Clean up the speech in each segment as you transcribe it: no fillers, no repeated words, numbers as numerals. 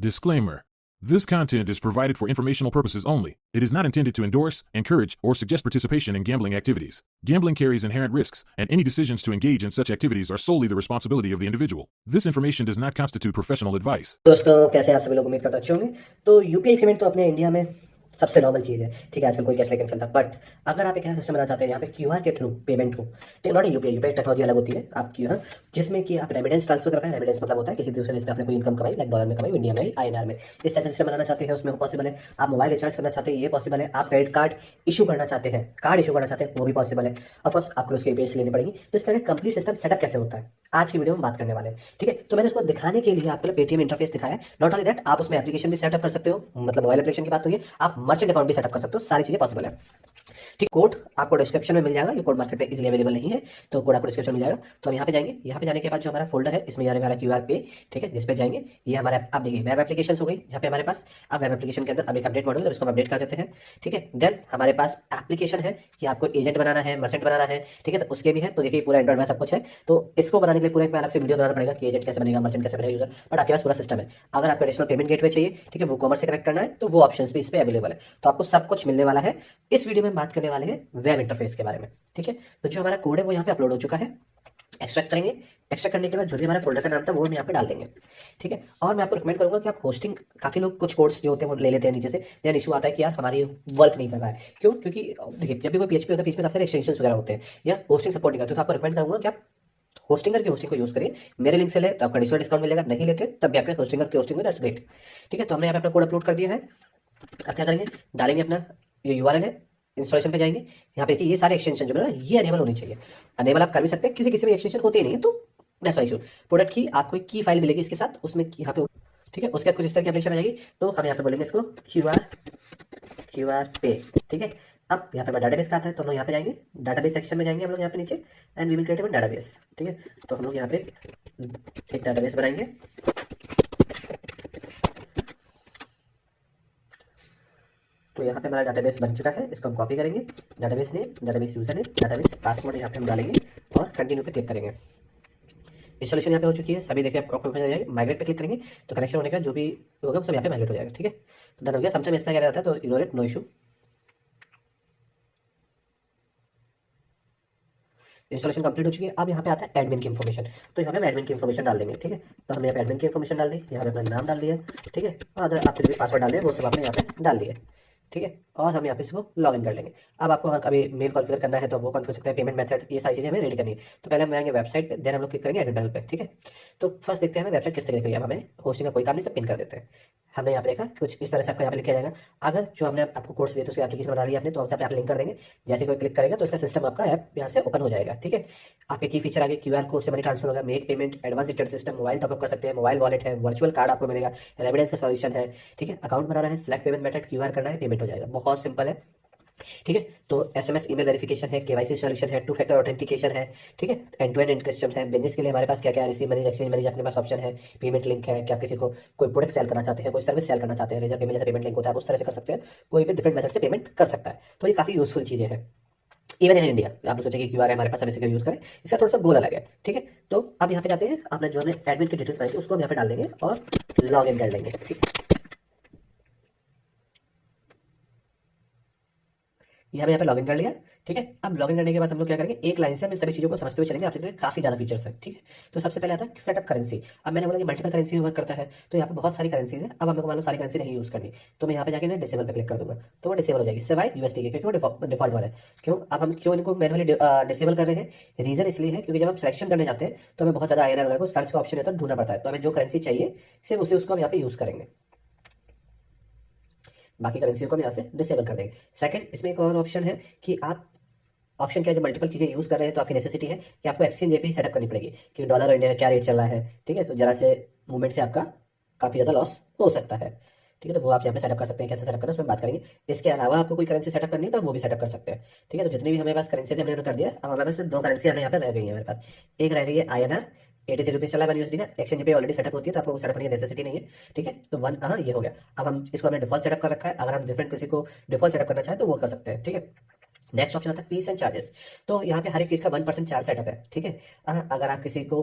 Disclaimer. This content is provided for informational purposes only. It is not intended to endorse, encourage, or suggest participation in gambling activities. Gambling carries inherent risks, and any decisions to engage in such activities are solely the responsibility of the individual. This information does not constitute professional advice. दोस्तों कैसे आप सभी लोग उम्मीद करता अच्छे होंगे। तो यूपीआई पेमेंट तो अपने इंडिया में सबसे नॉर्मल चीज़ है, ठीक है। आजकल कोई कैश लेकर चलता, बट अगर आप एक ऐसा सिस्टम बनाना चाहते हैं यहाँ पे क्यूआर के थ्रू पेमेंट हो, नॉट यूपीआई टेक्नोलॉजी अलग होती है आप क्यूआर, जिसमें कि आप रेमिडेंस ट्रांसफर कर पाए। रेमिडेंस मतलब होता है किसी दूसरे देश में आपने कोई इनकम कमाई, लाइक डॉलर में कमाई, इंडिया में आईएनआर में, इस टाइप का सिस्टम बनाना चाहते हैं। उसमें पॉसिबल है। आप मोबाइल रिचार्ज करना चाहते हैं, ये पॉसिबल है। आप क्रेडिट कार्ड इशू करना चाहते हैं, कार्ड इशू करना चाहते हैं, वो भी पॉसिबल है। ऑफकोर्स आपको उसकी बेस लेनी पड़ेगी। तो इस तरह कंप्लीट सिस्टम सेटअप कैसे होता है आज की वीडियो में बात करने वाले हैं, ठीक है। तो मैंने उसको दिखाने के लिए आपके लिए पेटीएम इंटरफेस दिखाया है। नॉट ओनली दैट, आप उसमें एप्लीकेशन भी सेटअप कर सकते हो, मतलब मोबाइल एप्लीकेशन की बात हुई है, आप मर्चेंट अकाउंट भी सेटअप कर सकते हो, सारी चीजें पॉसिबल है, ठीक। कोड आपको डिस्क्रिप्शन में मिल जाएगा, ये कोड मार्केट में इजीली अवेलेबल नहीं है, तो कोड आपको डिस्क्रिप्शन में मिल जाएगा। तो हम यहाँ पे जाएंगे, यहाँ पे जाने के बाद जो हमारा फोल्डर है इसमें हमारा क्यूआर पे, ठीक है, जिस पे जाएंगे ये हमारा आप देखिए वेब एप्लीकेशन हो गई यहाँ पे हमारे पास। अब वेब एप्लीकेशन के अंदर अब एक अपडेट मॉडल है, इसको हम अपडेट कर देते हैं, ठीक है। देन हमारे पास एप्लीकेशन है कि आपको एजेंट बनाना है, मर्चेंट बनाना है, ठीक है, तो उसके भी है। तो देखिए पूरा एंड्रॉइड में सब कुछ है। तो इसको बनाने के लिए पूरा एक अलग से वीडियो बनाना पड़ेगा कि एजेंट कैसे बनेगा, मर्चेंट कैसे बनेगा यूजर, बट आपके पास पूरा सिस्टम है। अगर आपको एडिशनल पेमेंट गेटवे चाहिए, ठीक है, वो कॉमर्स से कनेक्ट करना है, तो वो ऑप्शन भी इस पे अवेलेबल है। तो आपको सब कुछ मिलने वाला है। इस वीडियो में बात करने वाले हैं वेब इंटरफेस के बारे में, ठीक है। तो जो हमारा कोड है वो यहाँ पे अपलोड हो चुका है। एक्सट्रैक्ट करेंगे, एक्सट्रैक्ट करने के बाद जो भी हमारा फोल्डर का नाम था वो हम यहाँ पे डाल देंगे, ठीक है। और मैं आपको रिकमेंड करूंगा कि आप होस्टिंग, काफी लोग कुछ कोड्स जो होते हैं वो ले लेते हैं नीचे से, देन इशू आता है कि यार हमारी वर्क नहीं कर रहा है, क्यों? क्योंकि देखिए जब भी कोई पीएचपी होता है, पीएचपी में काफी सारे एक्सटेंशंस वगैरह होते हैं या होस्टिंग सपोर्ट नहीं करते, तो आपको रिकमेंड करूंगा कि आप होस्टिंगर की होस्टिंग को यूज करिए। मेरे लिंक से ले तो आपका एडिशनल डिस्काउंट मिलेगा, नहीं लेते तब भी आपके होस्टिंगर की होस्टिंग में, दैट्स ग्रेट, ठीक है। तो हमने यहाँ पे अपना कोड अपलोड कर दिया है। अब क्या करेंगे, डालेंगे अपना ये यूआरएल है, इंस्टॉलेशन पे जाएंगे। यहाँ पे देखिए ये सारे एक्सटेंशन जो है ना ये अनेबल होनी चाहिए। अनेबल आप कर भी सकते हैं, किसी किसी में एक्सटेंशन होते ही नहीं है, तो दैट्स व्हाई इशू। प्रोडक्ट की आपको एक की फाइल मिलेगी इसके साथ, उसमें यहाँ पे, ठीक है, उसके बाद कुछ इस तरह की एप्लीकेशन आ जाएगी। तो हम यहाँ पे बोलेंगे इसको क्यूआर पे, ठीक है। अब यहाँ पे हमारा डाटाबेस का आता है, तो हम लोग यहाँ पे जाएंगे, डाटाबेस सेक्शन में जाएंगे हम लोग यहाँ पे नीचे, and we will create a database, ठीक है। तो हम लोग यहाँ पे एक डाटाबेस बनाएंगे। तो यहाँ पे हमारा डाटाबेस बन चुका है, इसको हम कॉपी करेंगे, database name, database user name, database password यहाँ पे हम डालेंगे और कंटिन्यू पे क्लिक करेंगे। इंस्टॉलेशन यहाँ पे हो चुकी है, सभी देखिए आपको मिल जाएगी। माइग्रेट पे क्लिक करेंगे तो कनेक्शन होने का जो भी होगा सब यहाँ पे माइग्रेट हो जाएगा, ठीक है। तो डन हो गया। समटाइम इतना क्या रहता है, तो ignore it, no issue. Installation complete हो चुकी है। अब यहाँ पे आता है एडमिन की इन्फॉर्मेशन, तो यहाँ पे हम एडमिन की इन्फॉर्मेशन डाल देंगे, ठीक है। तो हमने यहाँ पे एडमिन की इन्फॉर्मेशन डाल दी, यहाँ पे अपना नाम डाल दिया, ठीक है। और अगर आपके जो भी पासवर्ड डाल दिया वो सब आपने यहाँ पे डाल दिया, ठीक है। और हम यहाँ पे इसको लॉग इन कर लेंगे। अब आपको अगर कभी मेल कॉन्फ़िगर करना है तो वो कॉन्फ़िगर कर सकते हैं, पेमेंट मेथड, ये सारी चीज़ें हमें रेडी करनी है। तो पहले हम आएंगे वेबसाइट पे, देन हम लोग क्लिक करेंगे एडमिन पैनल पे, ठीक है। तो फर्स्ट देखते हैं हमें वेबसाइट किस तरीके की है। अब हमें होस्टिंग का कोई काम नहीं, सब पिन कर देते हैं। हमने यहाँ पे देखा कुछ इस तरह से आपको यहाँ पे लिखा जाएगा। अगर जो हमने आपको कोर्स दिए तो उसकी एप्लीकेशन बना लिया आपने, तो हमसे आप लिंक कर देंगे। जैसे कोई क्लिक करेगा तो इसका सिस्टम आपका ऐप यहाँ से ओपन हो जाएगा, ठीक है। आपके की फीचर आगे क्यूआर कोड से मनी ट्रांसफर होगा, make payment, advance internet system, mobile top up कर सकते हैं, मोबाइल वॉलेट है, वर्चुअल कार्ड आपको मिलेगा, रेमिडेंस का सॉल्यूशन है, ठीक है। अकाउंट बनाना है, सिलेक्ट पेमेंट मेथड, क्यूआर करना है, पेमेंट हो जाएगा, बहुत सिंपल है, ठीक है। तो एसएमएस ईमेल वेरिफिकेशन है, केवाईसी सॉल्यूशन है, टू फैक्टर ऑथेंटिकेशन है, ठीक है। एंड टू एंड एन्क्रिप्शन है। बिजनेस के लिए हमारे पास क्या क्या है, रिसीव मनीज, एक्सचेंज मनीज अपने पास ऑप्शन है, पेमेंट लिंक है कि आप किसी को कोई प्रोडक्ट सेल करना चाहते हैं, कोई सर्विस सेल करना चाहते हैं, रेजर पेमेंट जैसे पेमेंट लिंक होता है आप उस तरह से कर सकते हैं, कोई भी डिफरेंट मेथड से पेमेंट कर सकता है। तो ये काफी यूजफुल चीजें हैं। इवन इन इंडिया आप सोचें कि क्यूआर है हमारे पास, हम इसे यूज करें, इसका थोड़ा सा गोल अलग है, ठीक है। तो अब यहाँ पे जाते हैं, आपने जो हमें एडमिन की डिटेल्स बनाई उसको हम यहाँ पे डाल देंगे और लॉग इन कर लेंगे, ठीक है। ये हमने यहाँ पे लॉगिन कर लिया, ठीक है। अब लॉगिन करने के बाद हम लोग क्या करेंगे, एक लाइन से हम सभी चीज़ों को समझते हुए चलेंगे। आप देखते हैं काफी ज्यादा फीचर्स है, ठीक है। तो सबसे पहले आता है सेटअप करेंसी। अब मैंने बोला कि मल्टीपल करेंसी में वर्क करता है, तो यहाँ पे बहुत सारी करेंसीज है। अब हमको मालूम सारी करेंसी नहीं यूज करनी, तो मैं यहाँ पे जाके ना डिसेबल पे क्लिक कर दूंगा, तो वो डिसेबल हो जाएगी सिवाय यूएसडी के, क्योंकि वो डिफॉल्ट वाला है। क्यों अब हम क्यों इनको मैनुअली डिसेबल कर रहे हैं, रीजन इसलिए है क्योंकि जब हम सिलेक्शन करने जाते हैं तो हमें बहुत ज्यादा आईएनआर वगैरह को सर्च का ऑप्शन होता है, ढूंढना पड़ता है। तो हमें जो करेंसी चाहिए सिर्फ उसे उसको हम यहाँ पे यूज करेंगे, बाकी करेंसी को हम यहाँ से डिसेबल कर देंगे। सेकंड, इसमें एक और ऑप्शन है कि आप ऑप्शन क्या है, जब मल्टीपल चीजें यूज कर रहे हैं तो आपकी नेसेसिटी है कि आपको एक्सचेंज एपी सेटअप करनी पड़ेगी कि डॉलर और इंडिया का क्या रेट चल रहा है, ठीक है। तो जरा से मूवमेंट से आपका काफी ज्यादा लॉस हो सकता है, ठीक है। तो वो आप यहाँ पे सेटअप कर सकते हैं, कैसे सेटअप करना है उसमें बात करेंगे। इसके अलावा आपको कोई करेंसी सेटअप करनी है तो वो भी सेटअप कर सकते हैं, ठीक है। तो जितनी भी हमारे पास करेंसी थी हमने कर दिया। अब हमारे पास दो करेंसी यहाँ पे रह गई है हमारे पास। एक रह गई है आईएनआर, 83 रुपीज चला है यूएसडी का, एक्सचेंज पे ऑलरेडी सेटअप होती है तो आपको सेटअप करने की नेसेसिटी नहीं है, ठीक है। तो वन हाँ ये हो गया। अब हम इसको हमने डिफॉल्ट सेटअप कर रखा है, अगर हम डिफरेंट किसी को डिफॉल्ट सेटअप करना चाहे तो वो कर सकते हैं, ठीक है। नेक्स्ट ऑप्शन आता है फीस एंड चार्जेस। तो यहाँ पे हर एक चीज का 1% चार्ज सेटअप है, ठीक है। अगर आप किसी को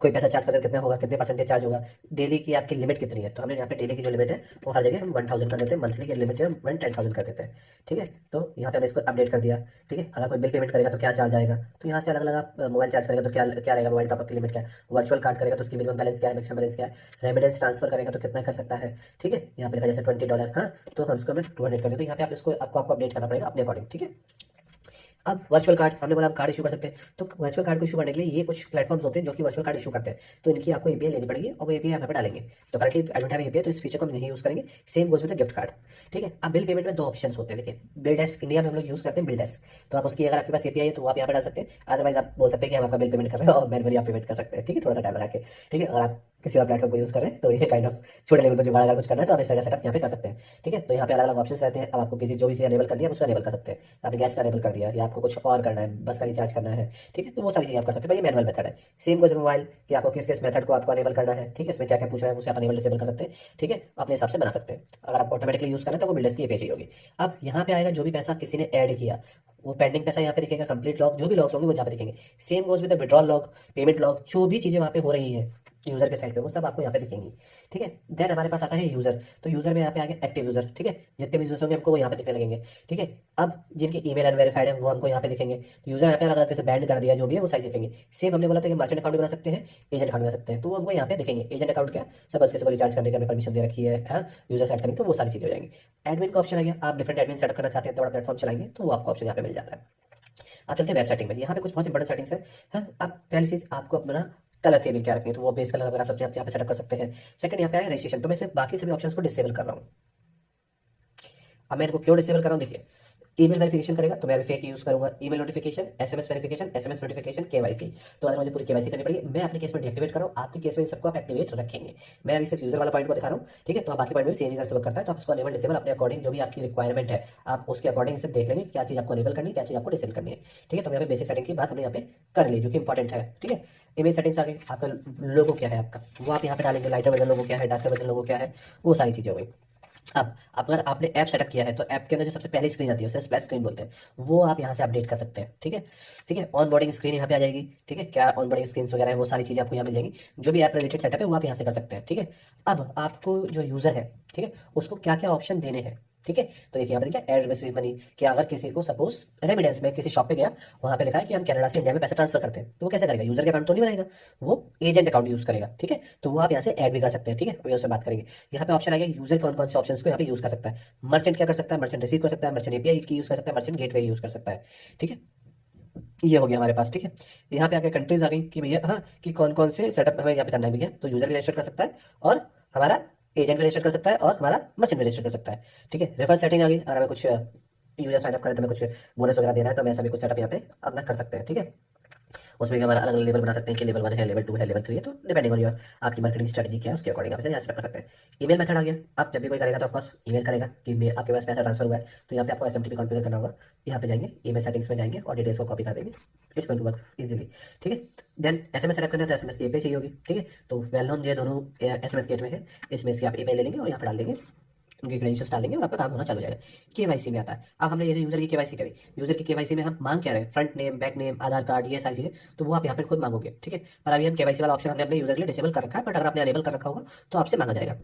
कोई पैसा चार्ज करते कितना होगा, कितने परसेंटेज चार्ज होगा, डेली की आपकी लिमिट कितनी है। तो हमने यहाँ पे डेली की जो लिमिट है वो हर जगह हम 1000 कर देते हैं, मंथली की लिमिट है हम 10,000 कर देते हैं। ठीक है, तो यहाँ पे हमने इसको अपडेट कर दिया। ठीक है, अगर कोई बिल पेमेंट करेगा तो क्या चार्ज आएगा, तो यहाँ से अलग अलग आप मोबाइल चार्ज करेगा तो क्या क्या रहेगा, मोबाइल टॉपअप की लिमिट क्या है, वर्चुअल कार्ड करेगा तो उसकी मिनिमम बैलेंस क्या है, मैक्सिमम बैलेंस क्या है, रेमिडेंस ट्रांसफर करेगा तो कितना कर सकता है। ठीक है, यहाँ पे लिखा जैसे $20, हाँ, तो हम इसको 200 कर देते हैं। तो यहाँ पे आप इसको आपको अपडेट करना पड़ेगा अपने अकॉर्डिंग। ठीक है, अब वर्चुअल कार्ड हमने बोला हम कार्ड इशू कर सकते हैं, तो वर्चुअल कार्ड को इशू करने के लिए ये कुछ प्लेटफॉर्म्स होते हैं जो कि वर्चुअल कार्ड इशू करते हैं, तो इनकी आपको एपीआई लेनी पड़ेगी और वो एपीआई यहाँ पे डालेंगे। तो currently I don't have API, तो इस फीचर को हम नहीं यूज करेंगे। Same goes with gift card. ठीक है, अब बिल पेमेंट में दो ऑप्शन होते हैं। देखिए, बिल डेस्क इंडिया में हम लोग यूज करते हैं बिल डेस्क, तो आप उसकी अगर आपके पास एपीआई है तो आप यहाँ पे डाल सकते हैं। अदरवाइज आप बोल सकते हैं कि हम आपका बिल पेमेंट कर रहे हैं और मैनुअली आप पेमेंट कर सकते हैं। ठीक है, थोड़ा सा टाइम लगा के। ठीक है, अगर आप किसी और प्लेटफॉर्म को यूज कर रहे हैं तो ये काइंड ऑफ छोटे लेवल पर जुगाड़ अगर कुछ करना है तो आप इस तरह का सेटअप यहाँ पे कर सकते हैं। ठीक है, तो यहाँ पे अलग अलग ऑप्शन रहते हैं। अब आपको किसी जो भी चीज़ अनेबल करनी है उसको अनेबल कर सकते हैं। आपने गैस का अनेबल कर दिया या आपको कुछ और करना है, बस का रिचार्ज करना है, ठीक है, तो वो सारी चीज़ आप कर सकते हैं। भाई ये मैनुअल मेथड है। सेम गोज मोबाइल कि आपको किस किस मेथड को आपको अनेबल करना है। ठीक है, इसमें क्या क्या पूछ रहा है उसे आप अनेबल डिसेबल कर सकते हैं। ठीक है, अपने हिसाब से बना सकते हैं। अगर आप ऑटोमेटिकली यूज करें तो वो बिल्डर्स की पेज ही होगी। अब यहाँ पे आएगा जो भी पैसा किसी ने ऐड किया वो पेंडिंग पैसा यहाँ पे दिखेगा, कंप्लीट लॉग जो भी लॉग्स होंगे वो यहाँ पे दिखेंगे। Same goes with withdrawal log, payment log, जो भी चीज़ें वहाँ पे हो रही है यूजर के साइड पे वो सब आपको यहाँ पे दिखेंगी। ठीक है, देन हमारे पास आता है यूजर। तो यूजर में यहाँ पे आ गया एक्टिव यूजर। ठीक है, जितने भी यूजर्स होंगे हमको वो यहाँ पे दिखने लगेंगे। ठीक है, अब जिनके ईमेल अनवेरीफाइड है वो हमको यहाँ पे दिखेंगे। तो यूजर यहाँ पे अलग अलग तरह से बैंड कर दिया जो भी है वो साइज दिखेंगे। सेम हमने बोला था कि मर्चेंट अकाउंट भी बना सकते हैं, एजेंट अकाउंट बना सकते हैं, तो वो हमको यहाँ पे दिखेंगे। एजेंट अकाउंट क्या, सब किसी को रिचार्ज करने का हमें परमिशन दे रखी है, यूजर सेट करनी, तो वो सारी चीजें हो जाएंगी। एडमिन का ऑप्शन आ गया, आप डिफरेंट एडमिन सेट करना चाहते हैं तो बड़ा प्लेटफॉर्म चलाएंगे तो वो आपको ऑप्शन यहाँ पे मिल जाता है। आप चलते हैं वेब सेटिंग में। यहाँ पे कुछ बहुत इंपॉर्टेंट सेटिंग्स है। हाँ, अब पहली चीज आपको अपना कलर थीमिंग क्या रखनी है, तो वो बेस कलर वगैरह आप सब यहाँ पे सेटअप कर सकते हैं। सेकंड यहाँ पे है रजिस्ट्रेशन, तो मैं सिर्फ बाकी सभी ऑप्शंस को डिसेबल कर रहा हूँ। अब मैं इनको क्यों डिसेबल कर रहा हूँ, देखिए, ईमेल वेरिफिकेशन करेगा तो मैं अभी फेक यूज करूंगा, email notification, SMS verification, SMS notification, KYC, तो आज मुझे पूरी केवाईसी करनी पड़ेगी। मैं अपने केस में डीएक्टिवेट कर रहा हूँ, आपके केस में इन सबको आप एक्टिवेट रखेंगे। मैं अभी सिर्फ यूजर वाला पॉइंट को दिखा रहा हूँ। ठीक है, तो आप बाकी पॉइंट में सेम यूजर से वर्क करता है, तो आप इसको अनेबल डिसेबल अपने अकॉर्डिंग जो भी आपकी रिक्वायरमेंट है आप उसके अकॉर्डिंग इसे देख लेंगे क्या चीज आपको अनेबल करनी है, क्या चीज आपको डिसेबल करनी है। ठीक है, तो यहाँ पे बेसिक सेटिंग की बात हमने यहाँ पे कर ली जो कि इंपॉर्टेंट है। ठीक है, इमेज सेटिंग्स आ गई, आपका लोगो क्या है आपका वो आप यहाँ पे डालेंगे, लाइटर वर्जन लोगो क्या है, डार्कर वर्जन लोगो क्या है, वो सारी चीजें हो गई। अब अगर आपने ऐप सेटअप किया है तो ऐप के अंदर जो सबसे पहली स्क्रीन आती है उसे स्प्लैश स्क्रीन बोलते हैं, वो आप यहाँ से अपडेट कर सकते हैं। ठीक है, ठीक है, ऑन बोर्डिंग स्क्रीन यहाँ पे आ जाएगी। ठीक है, क्या ऑन बोर्डिंग स्क्रीन वगैरह है वो सारी चीज़ें आपको यहाँ मिल जाएंगी। जो भी ऐप रिलेटेड सेटअप है वो आप यहाँ से कर सकते हैं। ठीक है, अब आपको जो यूज़र है, ठीक है, उसको क्या क्या ऑप्शन देने हैं। ठीक है, तो देखिए यहाँ पे देखिए ऐड रिसीव मनी, कि अगर किसी को सपोज रेमिडेंस में किसी शॉप पे गया, वहाँ पे लिखा है कि हम कनाडा से इंडिया में पैसा ट्रांसफर करते हैं, तो वो कैसे करेगा, यूजर के अकाउंट तो नहीं बनाएगा, वो एजेंट अकाउंट यूज करेगा। ठीक है, तो वो आप यहाँ से ऐड भी कर सकते हैं। ठीक है, अभी उससे बात करेंगे। यहाँ पे ऑप्शन आ गया यूजर कौन कौन से ऑप्शन को यहाँ पे यूज कर सकता है। मर्चेंट क्या कर सकता है, मर्चेंट रिसीव कर सकता है, मर्चेंट एपीआई की यूज कर सकता है, मर्चेंट गेटवे यूज कर सकता है। ठीक है, ये हो गया हमारे पास। ठीक है, यहाँ पे आगे कंट्रीज आ गई कि भैया हाँ कि कौन कौन से सेटअप हमें यहाँ पे करना है भैया, तो यूजर भी रजिस्टर कर सकता है और हमारा एजेंट भी रजिस्टर कर सकता है और हमारा मर्चेंट भी रजिस्टर कर सकता है। ठीक है, रेफर सेटिंग आ गई, और हमें कुछ यूजर साइनअप करें तो हमें कुछ बोनस वगैरह देना है तो मैं सभी कुछ सेटअप यहाँ पे अपना कर सकते हैं। ठीक है, उसमें भी हमारा अलग अलग लेवल बना सकते हैं कि लेवल 1 है, लेवल 2 है, लेवल 3 है, तो डिपेंडिंग ऑन योर आपकी मार्केटिंग स्ट्रेटजी क्या है उसके अकॉर्डिंग आप इसे यहाँ सेटअप कर सकते हैं। ईमेल मेथड आ गया, आप जब भी कोई करेगा तो ऑफकोर्स ईमेल करेगा कि आपके पास पैसा ट्रांसफर हुआ है, तो यहाँ पे आपको एसएमटीपी कॉन्फ़िगर करना होगा। यहाँ पे जाएंगे ईमेल सेटिंग्स में जाएंगे और डिटेल्स को कॉपी कर देंगे, it's going to work easily. ठीक है, देन एसएमएस सेटअप करना है तो एसएमएस की एपीआई चाहिए होगी। ठीक है, तो वेल नोन ये दोनों एसएमएस गेट में है, इसमें इसकी आप ईमेल ले लेंगे और यहाँ पे डाल देंगे, उनके क्रेडेंशियल्स डालेंगे और आपका काम होना चालू हो जाएगा। केवाईसी में आता है, अब हमने ये यूजर की केवाईसी करी, यूजर की केवाईसी में हम मांग क्या रहे हैं, फ्रंट नेम, बैक नेम, आधार कार्ड, ये सारी चीजें, तो वो आप यहाँ पे खुद मांगोगे। ठीक है, पर अभी हम केवाईसी वाला ऑप्शन हमने अपने यूजर के लिए डिसेबल कर रखा है, बट अगर आपने अनेबल कर रखा होगा तो आपसे मांगा जाएगा।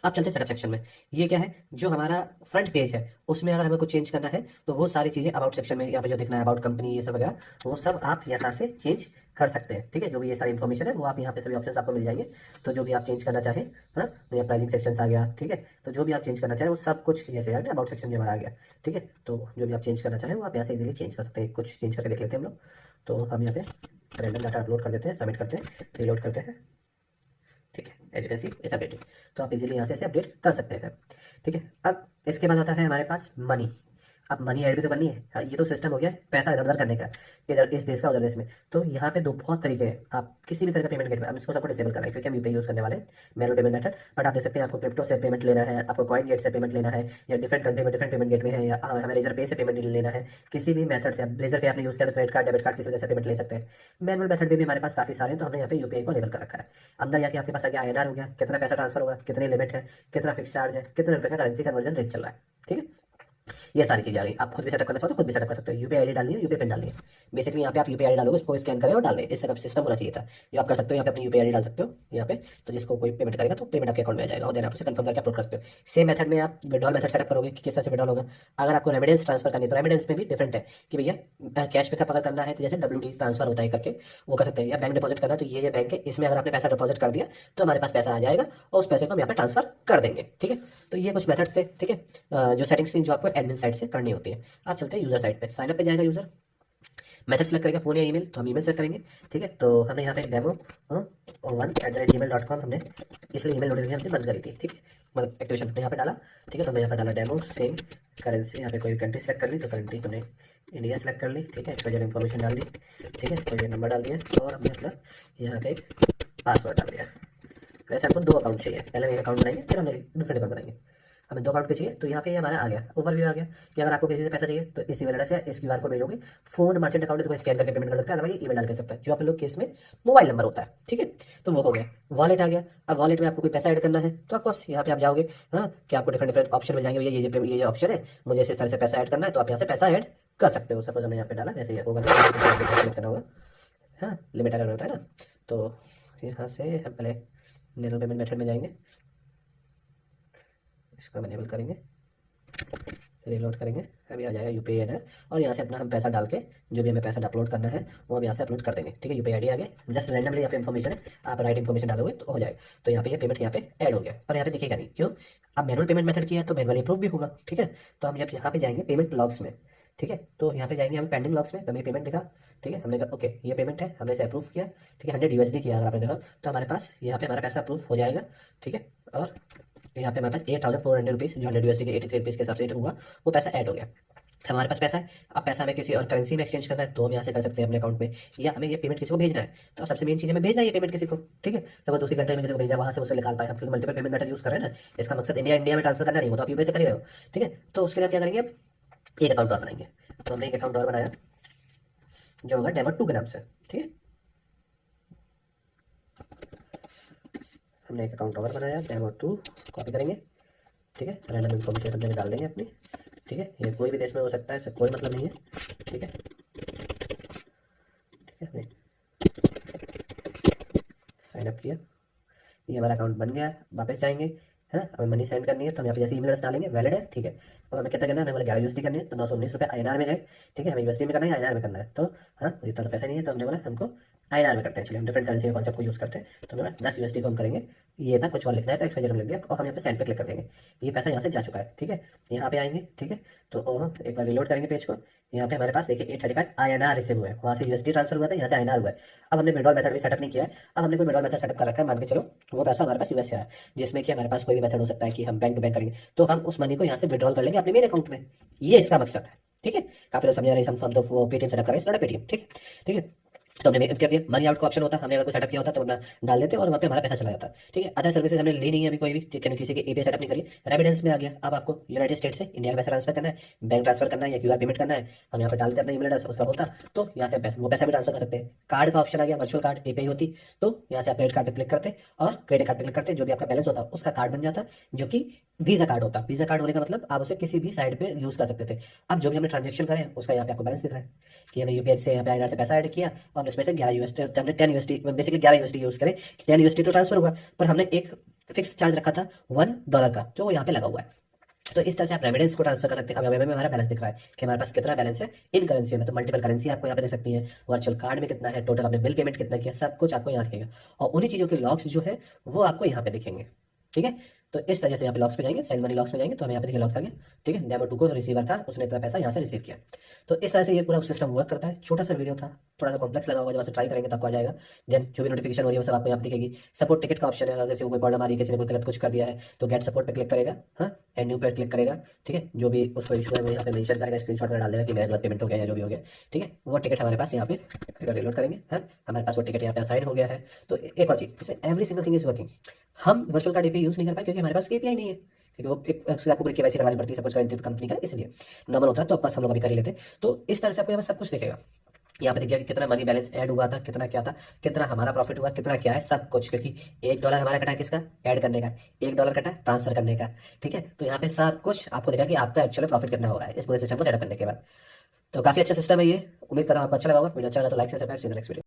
अब चलते हैं सेटअप सेक्शन में। ये क्या है, जो हमारा फ्रंट पेज है उसमें अगर हमें कुछ चेंज करना है तो वो सारी चीज़ें अबाउट सेक्शन में यहाँ पे जो दिखना है अबाउट कंपनी ये सब वगैरह, वो सब आप यहाँ से चेंज कर सकते हैं। ठीक है, जो भी ये सारी इन्फॉर्मेशन है वो आप यहाँ पे सभी ऑप्शंस आपको मिल जाएंगे। तो जो भी आप चेंज करना चाहें, है ना, तो प्राइसिंग सेक्शन आ गया। ठीक है, तो जो भी आप चेंज करना चाहें वो सब कुछ जैसे यार अबाउट सेक्शन जो हमारा आ गया। ठीक है, तो जो भी आप चेंज करना चाहें वो आप यहाँ से इजीली चेंज कर सकते हैं। कुछ चेंज करके देख लेते हैं हम लोग। तो हम यहाँ पे रैंडम डाटा अपलोड कर देते हैं, सबमिट करते हैं, रिलोड करते हैं। ठीक है, as you can see it's updated, तो आप इजीली यहाँ से अपडेट कर सकते हैं। ठीक है, अब इसके बाद आता है हमारे पास मनी। अब मनी ऐड भी तो करनी है। हाँ, ये तो सिस्टम हो गया पैसा इधर उधर करने का, इधर इस देश का उधर देश में। तो यहाँ पे दो बहुत तरीके हैं, आप किसी भी तरह का पेमेंट गेटवे, हम इसको सबको डिसेबल कर रहे हैं क्योंकि हम यूपीआई यूज करने वाले हैं, मैनुअल पेमेंट मेथड। बट आप देख सकते हैं आपको क्रिप्टो से पेमेंट लेना है, आपको कॉइन गेट से पेमेंट लेना है, या डिफरेंट कंट्री में डिफरेंट पेमेंट गेटवे है, या हमें रेजर पे से पेमेंट लेना है, किसी भी मेथड से। रेजर पे आपने यूज किया तो क्रेडिट कार्ड, डेबिट कार्ड, किसी वजह से पेमेंट ले सकते हैं। मैनुअल मेथड भी हमारे पास काफी सारे हैं, तो हमने यहाँ पे यूपीआई को लेवल कर रखा है। अंदर जाके आपके पास आ गया आईएनआर हो गया, कितना पैसा ट्रांसफर होगा, कितनी लिमिट है, कितना फिक्स चार्ज है, कितने रुपए का करेंसी कन्वर्जन रेट चल रहा है। ठीक है, ये सारी चीज़ें आ गई। आप खुद भी सेटअप करना चाहो तो खुद भी सेटअप कर सकते हो। यूपीआई आईडी डालनी है, यूपीआई पिन डालनी है। बेसिकली यहाँ पे आप यूपीआई आईडी डालोगे, उसको स्कैन करें और डाल दें। इस तरह सिस्टम होना चाहिए था। जो आप कर सकते हो, यहाँ पे अपनी यूपीआई आईडी डाल सकते हो यहाँ पे। तो जिसको कोई पेमेंट करेगा तो पेमेंट आपके अकाउंट में आ जाएगा, और देन आप उसे कंफर्म करके अपलोड कर सकते हो। सेम मेथड में आप विड्रॉल मेथड सेटअप करोगे कि किस तरह से विड्रॉल होगा। अगर आपको रेमिडेंस ट्रांसफर करनी है तो रेमिडेंस में भी डिफरेंट है कि भैया कैश पिकअप अगर करना है तो जैसे WD ट्रांसफर होता है करके वो कर सकते हैं, या बैंक डिपॉजिट करना है तो ये बैंक है, इसमें अगर आपने पैसा डिपॉजिट कर दिया तो हमारे पास पैसा आ जाएगा और उस पैसे को हम यहाँ पे ट्रांसफर कर देंगे। ठीक है, तो ये कुछ मेथड थे। ठीक है, जो सेटिंग्स थी जो आपको एडमिन साइड से करनी होती है। आप चलते हैं यूजर साइड पे। साइनअप पे जाएगा यूजर, मेथड सेलेक्ट करेगा फोन या ईमेल, तो हम ईमेल सेलेक्ट करेंगे। ठीक है, तो हमने यहाँ पे demo1@gmail.com हमने इसलिए ईमेल नोटिफिकेशन हमने बंद करी थी। ठीक है, मतलब एक्टिवेशन हमने यहाँ पे डाला। ठीक है, तो हमने यहाँ पे डाला डेमो सेम करेंसी, यहाँ पे कोई कंट्री सेलेक्ट कर ली, तो कंट्री हमने इंडिया सेलेक्ट कर ली। ठीक है, इसका जो इन्फॉर्मेशन डाल दी। ठीक है, कोई नंबर डाल दिया और हमने अपना यहाँ पे पासवर्ड डाल दिया। वैसे हमको 2 अकाउंट चाहिए, पहले एक अकाउंट बनाएंगे फिर हम डिफरेंट अकाउंट बनाएंगे। हमें 2 अकाउंट के चाहिए, तो यहाँ पे ये हमारा आ गया, ओवरव्यू आ गया कि अगर आपको किसी से पैसा चाहिए तो इस ईमेल एड्रेस या इस क्यूआर कोड भेजोगे। फोन मर्चेंट अकाउंट है तो कोई स्कैन करके पेमेंट कर सकता है, अदरवाइज ईमेल डाल कर सकता है, जो आप लोग केस में मोबाइल नंबर होता है। ठीक है, तो वो हो गया। वॉलेट आ गया। अब वॉलेट में आपको कोई पैसा ऐड करना है तो ऑफकोर्स यहाँ पे आप जाओगे, हाँ, कि आपको डिफरेंट डिफरेंट ऑप्शन मिल जाएंगे। ये ऑप्शन है, मुझे इस तरह से पैसा ऐड करना है, तो आप यहाँ से पैसा ऐड कर सकते हो। सपोज हमने यहाँ पे डाला, जैसे ये होगा करना होगा, हाँ, लिमिट एरर होता है ना। तो यहाँ से हम पहले मैनुअल पेमेंट मेथड में जाएंगे, इसको हम एनेबल करेंगे, रिलोड करेंगे, अभी आ जाएगा यूपीआई एनआर, और यहाँ से अपना हम पैसा डाल के जो भी हमें पैसा अपलोड करना है वो हम यहाँ से अपलोड कर देंगे। ठीक है, यूपीआई आईडी आ गया, जस्ट रैंडमली यहाँ पे इन्फॉर्मेशन है, आप राइट इन्फॉर्मेशन डालोगे तो हो जाएगा। तो यहाँ पे ये पेमेंट यहाँ पे ऐड हो गया, पर यहाँ पे दिखेगा नहीं, क्यों? अब मैनुअल पेमेंट मेथड किया है तो मैनुअली अप्रूव भी होगा। ठीक है, तो हम जब यहाँ पे जाएंगे पेमेंट लॉग्स में, ठीक है, तो यहाँ पे जाएंगे हम पेंडिंग लॉग्स में, तो हमें पेमेंट दिखा। ठीक है, हमने कहा ओके ये पेमेंट है, हमने इसे अप्रूव किया। ठीक है, 100 USD किया अगर आपने देखा, तो हमारे पास यहाँ पे हमारा पैसा अप्रूव हो जाएगा। ठीक है, और यहाँ पे हमारे पास 8400 रुपीज़ जो 100 USD के 83 रुपीज़ के हिसाब से हुआ, वो पैसा ऐड हो गया। हमारे पास पैसा है। अब पैसा हमें किसी और करेंसी में एक्सचेंज करना है तो हम यहाँ से कर सकते हैं अपने अकाउंट में, या हमें ये पेमेंट किसी को भेजना है तो सबसे मेन चीज़ हमें भेजना है ये पेमेंट किसी को। ठीक है, सब दूसरी कंट्री में किसी को भेजा, वहाँ से उसे निकाल पाए, हम क्योंकि मल्टीपल पेमेंट मेथड यूज़ कर रहे हैं ना, इसका मकसद इंडिया में ट्रांसफर करना नहीं हो, तो आप यूपीआई से कर ही रहे हो। ठीक है, तो उसके लिए आप क्या करेंगे, एक अकाउंट और बनाएंगे। तो हमने एक अकाउंट और बनाया जो होगा डेमो2 के नाम से। ठीक है, हमने एक अकाउंट और बनाया डेमो2, कॉपी करेंगे। ठीक है, रैंडम इन्फॉर्मेशन सब जगह डाल देंगे अपनी। ठीक है, ये कोई भी देश में हो सकता है, इससे कोई मतलब नहीं है। ठीक है, ठीक है, हमने साइन अप किया, ये हमारा अकाउंट बन गया। वापस जाएंगे, है हमें मनी सेंड करनी है तो हम यहाँ पे जैसे ईमेल एड्रेस डालेंगे, वैलिड है। ठीक है, और हमें कितना करना है, हमें 11 USD करनी है, तो 919 रुपये INR में गए। ठीक है, हमें USD में करना है, INR में करना है, तो हाँ जितना तो पैसा नहीं है, तो हमने बोला हमको INR में करते हैं। चलिए हम डिफरेंट करेंसी के कॉन्सेप्ट को यूज़ करते हैं, तो हमें 10 USD को हम करेंगे। ये ना कुछ और लिखना है तो एक्सवाइजेड में लिख दिया, और हम यहाँ पे सेंड पे क्लिक कर देंगे। ये पैसा यहाँ से जा चुका है। ठीक है, यहाँ पे आएंगे। ठीक है, तो एक बार रिलोड करेंगे पेज को, यहाँ पे हमारे पास देखिए 835 INR रिसीव हुआ है, वहाँ से USD ट्रांसफर हुआ था, यहाँ से INR हुआ है। अब हमने विड्रॉल मेथड भी सेटअप नहीं किया है, अब हमने कोई विड्रॉल मेथड सेटअप कर रखा है, मान के चलो वो पैसा हमारे पास US से आया, जिसमें कि हमारे पास कोई भी मेथड हो सकता है कि हम बैंक टू बैंक करेंगे, तो हम उस मनी को यहाँ से विड्रॉल कर लेंगे अपने मेन अकाउंट में। ये इसका मकसद है। ठीक है, काफी लोग समझ रहे हैं, हम तो पेटीएम सेटअप करें, पेटीएम। ठीक है, ठीक है, तो हमने कर दिया। मनी आउट का ऑप्शन होता है, हमने अगर कोई सेटअप किया होता तो अपना डाल देते और वहाँ पे हमारा पैसा चला जाता। ठीक है, अदर सर्विसेज हमने ली नहीं है अभी कोई भी, किसी के एपीआई सेटअप नहीं करी। रेमिडेंस में आ गया, अब आपको यूनाइटेड स्टेट से इंडिया में पैसा ट्रांसफर करना है, बैंक ट्रांसफर करना है, या क्यूआर पेमेंट करना है, हम यहाँ पे डालते हैं अपना ईमेल एड्रेस, उसका होता तो यहाँ से वो पैसा भी ट्रांसफर कर सकते हैं। कार्ड का ऑप्शन आ गया, वर्चुअल कार्ड एपीआई होती तो यहाँ से आप क्रेडिट कार्ड पे क्लिक करते और क्रेडिट कार्ड पे क्लिक करते, जो भी आपका बैलेंस होता उसका कार्ड बन जाता, जो कि वीजा कार्ड होता। वीजा कार्ड होने का मतलब आप उसे किसी भी साइड पे यूज कर सकते थे। अब जो भी हमने ट्रांजेक्शन करें उसका यहाँ पे आपको बैलेंस दिख रहा है कि हमने यूपीआई से यहाँ पे INR से पैसा ऐड किया और इसमें से 11 USD, हमने 10 USD, बेसिकली 11 USD यूज करें, 10 USD तो ट्रांसफर हुआ, पर हमने एक फिक्स चार्ज रखा था $1 का, जो यहाँ पे लगा हुआ है। तो इस तरह से आप रेमिडेंस को ट्रांसफर कर सकते हैं। अब हमें हमारा बैलेंस दिख रहा है कि हमारे पास कितना बैलेंस है इन करेंसी में, तो मल्टीपल करेंसी आपको यहाँ पे देख सकती है, वर्चुअल कार्ड में कितना है, टोटल आपने बिल पेमेंट कितना किया, सब कुछ आपको यहाँ दिखेगा, और उन्हीं चीज़ों के लॉग्स जो है वो आपको यहाँ पे दिखेंगे। ठीक है, तो इस तरह से यहाँ पे लॉग्स पे जाएंगे, सेंड मनी लॉग्स में जाएंगे तो हमें यहाँ पे देखिए लॉग्स आ गया। ठीक है, डेमो2 को जो रिसीवर था उसने इतना पैसा यहाँ से रिसीव किया। तो इस तरह से ये पूरा सिस्टम वर्क करता है। छोटा सा वीडियो था, थोड़ा सा कॉम्प्लेक्स लगा हुआ, जब ट्राई करेंगे तो आपको आ जाएगा। देन जो भी नोटिफिकेशन हो रही है वो सब आपको यहाँ पे दिखेगी। सपोर्ट टिकट का ऑप्शन है, अगर किसी को कोई प्रॉब्लम आ रही है, किसी ने कोई गलत कुछ कर दिया है तो गेट सपोर्ट पे क्लिक करेगा, हाँ, एंड न्यू पे क्लिक करेगा। ठीक है, जो भी उसको इशू है वो यहाँ पे मेंशन करेगा, स्क्रीनशॉट में डाल देगा कि मेरा गलत पेमेंट हो गया या जो भी हो गया। ठीक है, वो टिकट हमारे पास यहाँ पे रिलोड करेंगे, हाँ, हमारे पास वो टिकट यहाँ पे साइन हो गया है। तो एक और चीज़, इसमें every single thing is working. हम वर्चुअल कार्ड एपीआई यूज़ नहीं कर पाए क्योंकि हमारे पास एपीआई नहीं है, क्योंकि वो आपको पूरी केवाईसी करवानी पड़ती है सब कुछ कंपनी का, इसलिए नॉर्मल होता है तो आपका हम लोग अभी कर ही लेते। तो इस तरह से आपको यहाँ पर सब कुछ दिखेगा। यहाँ पे देखिए कि कितना मनी बैलेंस ऐड हुआ था, कितना क्या था, कितना हमारा प्रॉफिट हुआ, कितना क्या है, सब कुछ। क्योंकि $1 हमारा कटा किसका, ऐड करने का, $1 कटा ट्रांसफर करने का। ठीक है, तो यहाँ पे सब कुछ आपको देखा कि आपका एक्चुअली प्रॉफिट कितना हो रहा है इस पूरे सिस्टम को सेटअप करने के बाद। तो काफी अच्छा सिस्टम है ये, उम्मीद कर रहा हूँ आपको अच्छा लगा होगा। वीडियो अच्छा लगा तो लाइक से subscribe, see you next video.